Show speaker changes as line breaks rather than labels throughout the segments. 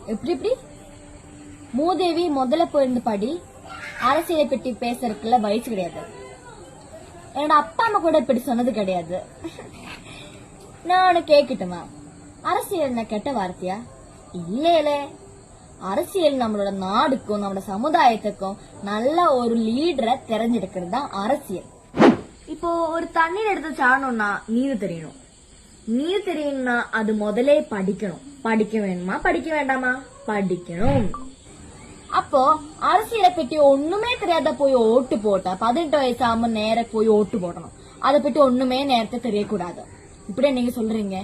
எப்படி எப்படி மூதேவி முதல்ல போயிருந்து படி, அரசியலை பற்றி பேசுறதுக்குள்ள வயசு கிடையாது. என்னோட அப்பா அம்மா கூட இப்படி சொன்னது கிடையாது. நான் கேக்கட்டுமா, அரசியல் கெட்ட வார்த்தையா? இல்ல, அரசியல் நம்மளோட நாடுக்கும் நம்மளோட சமுதாயத்துக்கும் நல்ல ஒரு லீடரை தெரிஞ்செடுக்கிறது தான் அரசியல். இப்போ ஒரு தண்ணீர் எடுத்து சாடணும்னா நீர் தெரியணும். நீர் தெரியணும்னா அது முதலே படிக்கணும். படிக்க வேணுமா படிக்க வேண்டாமா? படிக்கணும். அப்போ அரசியலை பற்றி ஒண்ணுமே தெரியாத போய் ஓட்டு போட்டா 18 வயசு ஆம நேர போய் ஓட்டு போடணும். அதை பற்றி ஒண்ணுமே நேரத்தை தெரியக்கூடாது. இப்படியே நீங்க சொல்றீங்க.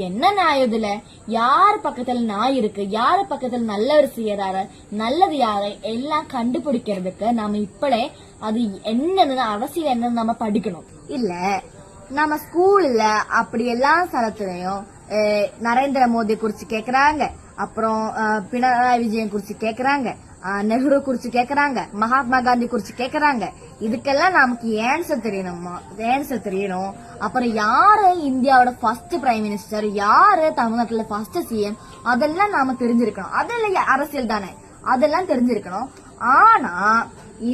என்ன நியாயம் இதுல? யாரு பக்கத்துல நாய் இருக்கு, யாரு பக்கத்துல நல்லவர் செய்யறாரு, நல்லது யாரு எல்லாம் கண்டுபிடிக்கிறதுக்கு நாம இப்பளே அது என்னன்னு அரசியல் என்னன்னு நம்ம படிக்கணும். இல்ல நம்ம ஸ்கூல்ல அப்படி எல்லா ஸ்தலத்திலையும் நரேந்திர மோடி குறிச்சு கேக்குறாங்க, அப்புறம் பினராயி விஜயன் குறிச்சு கேக்குறாங்க, நெஹ்ரு குறிச்சு கேக்குறாங்க, மகாத்மா காந்தி குறிச்சு கேக்குறாங்க. இதுக்கெல்லாம் நமக்கு ஆன்சர் தெரியணும். அப்புறம் யாரு இந்தியாவோட ஃபர்ஸ்ட் பிரைம் மினிஸ்டர், யாரு தமிழ்நாட்டுல ஃபர்ஸ்ட் சிஎம், அதெல்லாம் நாம தெரிஞ்சிருக்கணும். அதெல்லாம் அரசியல் தானே, அதெல்லாம் தெரிஞ்சிருக்கணும். ஆனா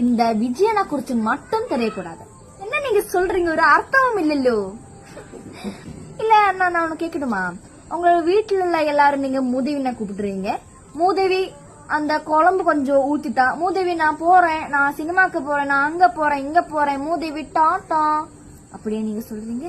இந்த விஜயனை குறிச்சு மட்டும் தெரியக்கூடாது. என்ன நீங்க சொல்றீங்க? ஒரு அர்த்தமும் இல்லல்லோ. இல்ல நான் ஒண்ணு கேக்கட்டுமா? உங்களோட வீட்டுல எல்லாரும் நீங்க மூதேவின கூப்பிடுறீங்க. மூதேவி அந்த குழம்பு கொஞ்சம் ஊத்திட்டா, மூதேவி நான் போறேன், நான் சினிமாக்கு போறேன், நான் அங்க போறேன், இங்க போறேன், மூதேவி டாட்டா அப்படியே நீங்க சொல்றீங்க.